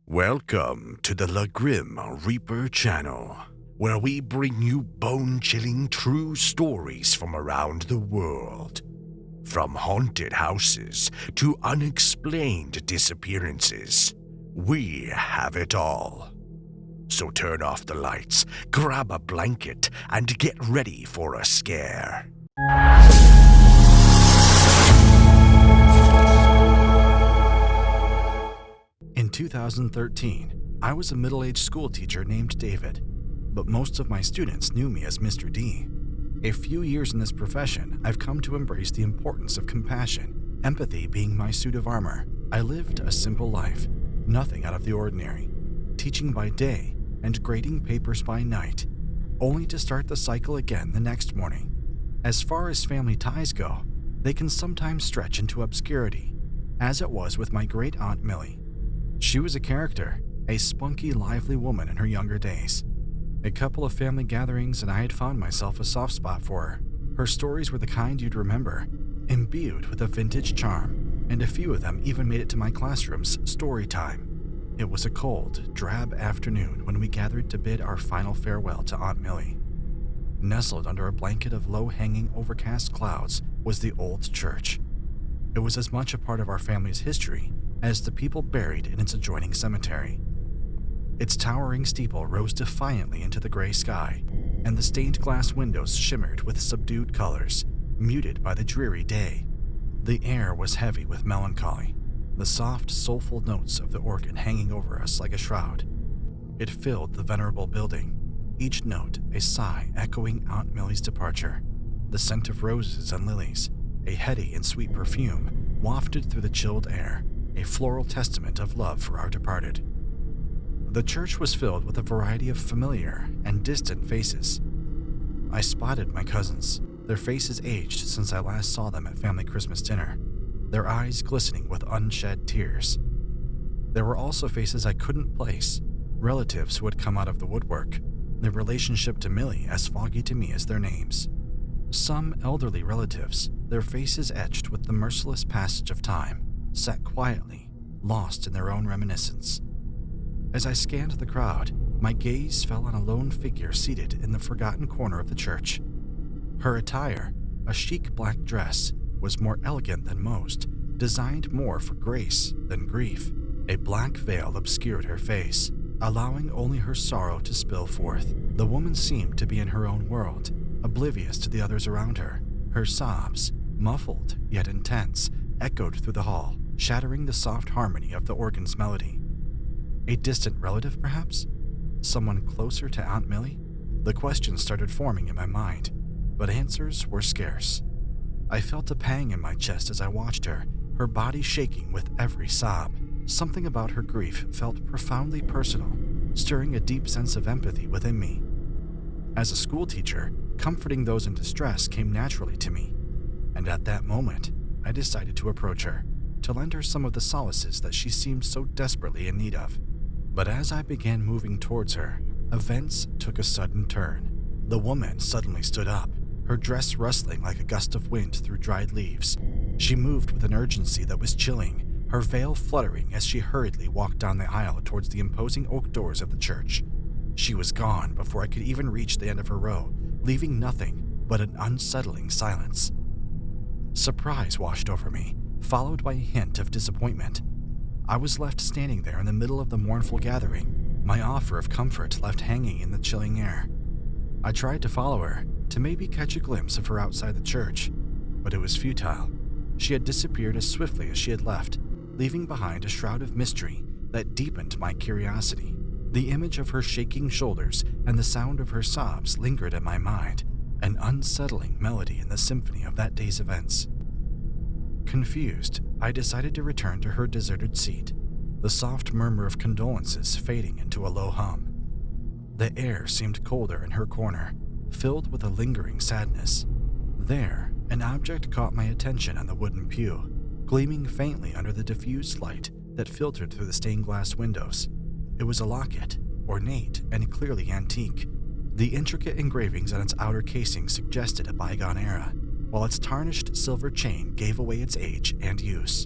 Welcome to the Grim Reaper channel, where we bring you bone-chilling true stories from around the world. From haunted houses to unexplained disappearances, we have it all. So turn off the lights, grab a blanket, and get ready for a scare. In 2013, I was a middle-aged school teacher named David, but most of my students knew me as Mr. D. A few years in this profession, I've come to embrace the importance of compassion, empathy being my suit of armor. I lived a simple life, nothing out of the ordinary, teaching by day and grading papers by night, only to start the cycle again the next morning. As far as family ties go, they can sometimes stretch into obscurity, as it was with my great-aunt Millie. She was a character, a spunky, lively woman in her younger days. A couple of family gatherings and I had found myself a soft spot for her. Her stories were the kind you'd remember, imbued with a vintage charm, and a few of them even made it to my classroom's story time. It was a cold, drab afternoon when we gathered to bid our final farewell to Aunt Millie. Nestled under a blanket of low-hanging, overcast clouds was the old church. It was as much a part of our family's history as the people buried in its adjoining cemetery. Its towering steeple rose defiantly into the gray sky, and the stained glass windows shimmered with subdued colors, muted by the dreary day. The air was heavy with melancholy, the soft, soulful notes of the organ hanging over us like a shroud. It filled the venerable building, each note a sigh echoing Aunt Millie's departure. The scent of roses and lilies, a heady and sweet perfume, wafted through the chilled air, a floral testament of love for our departed. The church was filled with a variety of familiar and distant faces. I spotted my cousins, their faces aged since I last saw them at family Christmas dinner, their eyes glistening with unshed tears. There were also faces I couldn't place, relatives who had come out of the woodwork, their relationship to Millie as foggy to me as their names. Some elderly relatives, their faces etched with the merciless passage of time, sat quietly, lost in their own reminiscence. As I scanned the crowd, my gaze fell on a lone figure seated in the forgotten corner of the church. Her attire, a chic black dress, was more elegant than most, designed more for grace than grief. A black veil obscured her face, allowing only her sorrow to spill forth. The woman seemed to be in her own world, oblivious to the others around her. Her sobs, muffled yet intense, echoed through the hall, shattering the soft harmony of the organ's melody. A distant relative, perhaps? Someone closer to Aunt Millie? The questions started forming in my mind, but answers were scarce. I felt a pang in my chest as I watched her, her body shaking with every sob. Something about her grief felt profoundly personal, stirring a deep sense of empathy within me. As a school teacher, comforting those in distress came naturally to me, and at that moment, I decided to approach her, to lend her some of the solaces that she seemed so desperately in need of. But as I began moving towards her, events took a sudden turn. The woman suddenly stood up, her dress rustling like a gust of wind through dried leaves. She moved with an urgency that was chilling, her veil fluttering as she hurriedly walked down the aisle towards the imposing oak doors of the church. She was gone before I could even reach the end of her row, leaving nothing but an unsettling silence. Surprise washed over me, followed by a hint of disappointment. I was left standing there in the middle of the mournful gathering, my offer of comfort left hanging in the chilling air. I tried to follow her, to maybe catch a glimpse of her outside the church, but it was futile. She had disappeared as swiftly as she had left, leaving behind a shroud of mystery that deepened my curiosity. The image of her shaking shoulders and the sound of her sobs lingered in my mind, an unsettling melody in the symphony of that day's events. Confused, I decided to return to her deserted seat, the soft murmur of condolences fading into a low hum. The air seemed colder in her corner, filled with a lingering sadness. There, an object caught my attention on the wooden pew, gleaming faintly under the diffused light that filtered through the stained glass windows. It was a locket, ornate and clearly antique. The intricate engravings on its outer casing suggested a bygone era, while its tarnished silver chain gave away its age and use.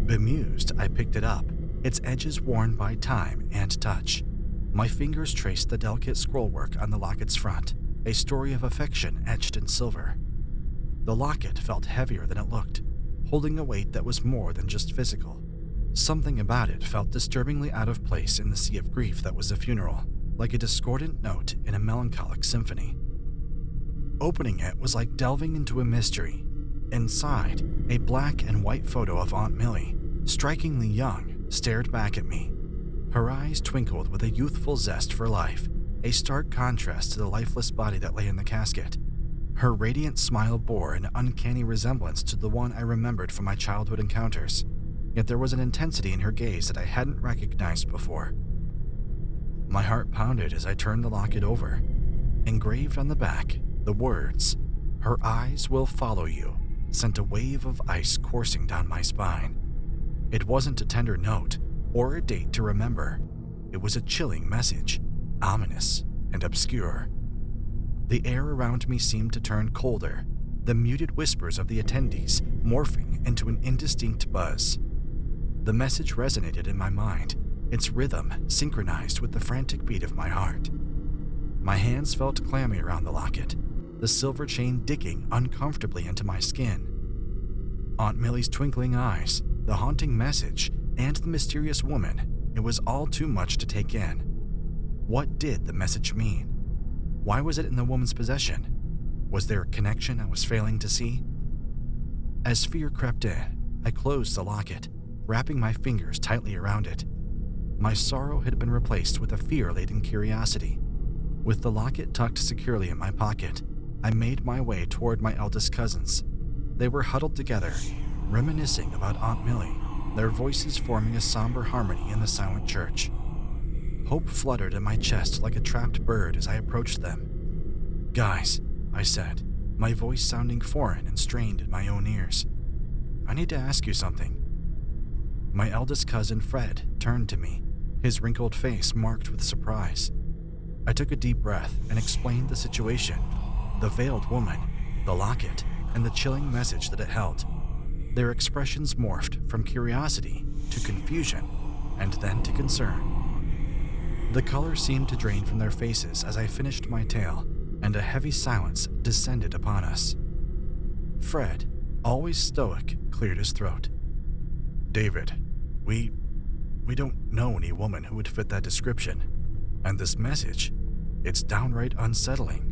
Bemused, I picked it up, its edges worn by time and touch. My fingers traced the delicate scrollwork on the locket's front, a story of affection etched in silver. The locket felt heavier than it looked, holding a weight that was more than just physical. Something about it felt disturbingly out of place in the sea of grief that was a funeral, like a discordant note in a melancholic symphony. Opening it was like delving into a mystery. Inside, a black and white photo of Aunt Millie, strikingly young, stared back at me. Her eyes twinkled with a youthful zest for life, a stark contrast to the lifeless body that lay in the casket. Her radiant smile bore an uncanny resemblance to the one I remembered from my childhood encounters, yet there was an intensity in her gaze that I hadn't recognized before. My heart pounded as I turned the locket over. Engraved on the back, the words, "Her eyes will follow you," sent a wave of ice coursing down my spine. It wasn't a tender note or a date to remember. It was a chilling message, ominous and obscure. The air around me seemed to turn colder, the muted whispers of the attendees morphing into an indistinct buzz. The message resonated in my mind, its rhythm synchronized with the frantic beat of my heart. My hands felt clammy around the locket, the silver chain digging uncomfortably into my skin. Aunt Millie's twinkling eyes, the haunting message, and the mysterious woman, it was all too much to take in. What did the message mean? Why was it in the woman's possession? Was there a connection I was failing to see? As fear crept in, I closed the locket, wrapping my fingers tightly around it. My sorrow had been replaced with a fear-laden curiosity. With the locket tucked securely in my pocket, I made my way toward my eldest cousins. They were huddled together, reminiscing about Aunt Millie, their voices forming a somber harmony in the silent church. Hope fluttered in my chest like a trapped bird as I approached them. "Guys," I said, my voice sounding foreign and strained in my own ears. "I need to ask you something." My eldest cousin, Fred, turned to me, his wrinkled face marked with surprise. I took a deep breath and explained the situation, the veiled woman, the locket, and the chilling message that it held. Their expressions morphed from curiosity to confusion and then to concern. The color seemed to drain from their faces as I finished my tale, and a heavy silence descended upon us. Fred, always stoic, cleared his throat. "David, we don't know any woman who would fit that description. And this message, it's downright unsettling."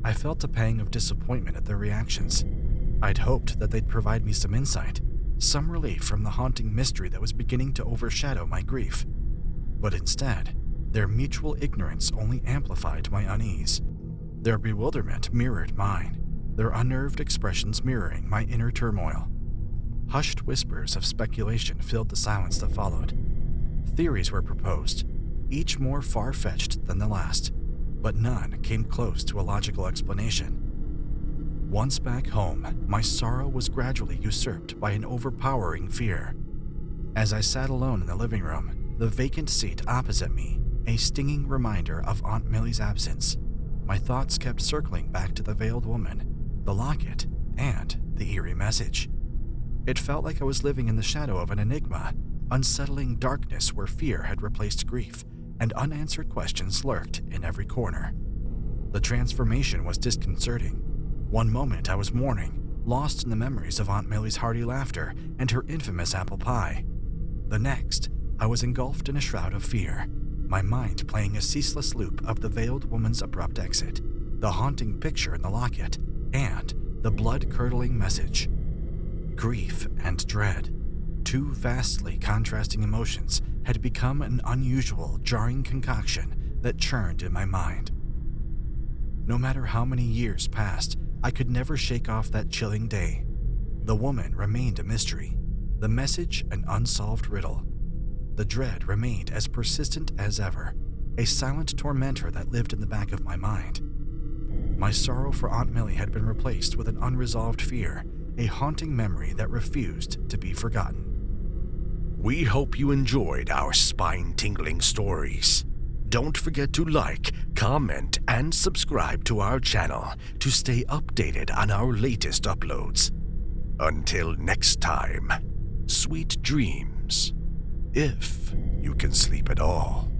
I felt a pang of disappointment at their reactions. I'd hoped that they'd provide me some insight, some relief from the haunting mystery that was beginning to overshadow my grief. But instead, their mutual ignorance only amplified my unease. Their bewilderment mirrored mine, their unnerved expressions mirroring my inner turmoil. Hushed whispers of speculation filled the silence that followed. Theories were proposed, each more far-fetched than the last, but none came close to a logical explanation. Once back home, my sorrow was gradually usurped by an overpowering fear. As I sat alone in the living room, the vacant seat opposite me, a stinging reminder of Aunt Millie's absence, my thoughts kept circling back to the veiled woman, the locket, and the eerie message. It felt like I was living in the shadow of an enigma, unsettling darkness where fear had replaced grief, and unanswered questions lurked in every corner. The transformation was disconcerting. One moment I was mourning, lost in the memories of Aunt Millie's hearty laughter and her infamous apple pie. The next, I was engulfed in a shroud of fear, my mind playing a ceaseless loop of the veiled woman's abrupt exit, the haunting picture in the locket, and the blood-curdling message. Grief and dread, two vastly contrasting emotions, had become an unusual, jarring concoction that churned in my mind. No matter how many years passed, I could never shake off that chilling day. The woman remained a mystery, the message an unsolved riddle. The dread remained as persistent as ever, a silent tormentor that lived in the back of my mind. My sorrow for Aunt Millie had been replaced with an unresolved fear, a haunting memory that refused to be forgotten. We hope you enjoyed our spine-tingling stories. Don't forget to like, comment, and subscribe to our channel to stay updated on our latest uploads. Until next time, sweet dreams. If you can sleep at all.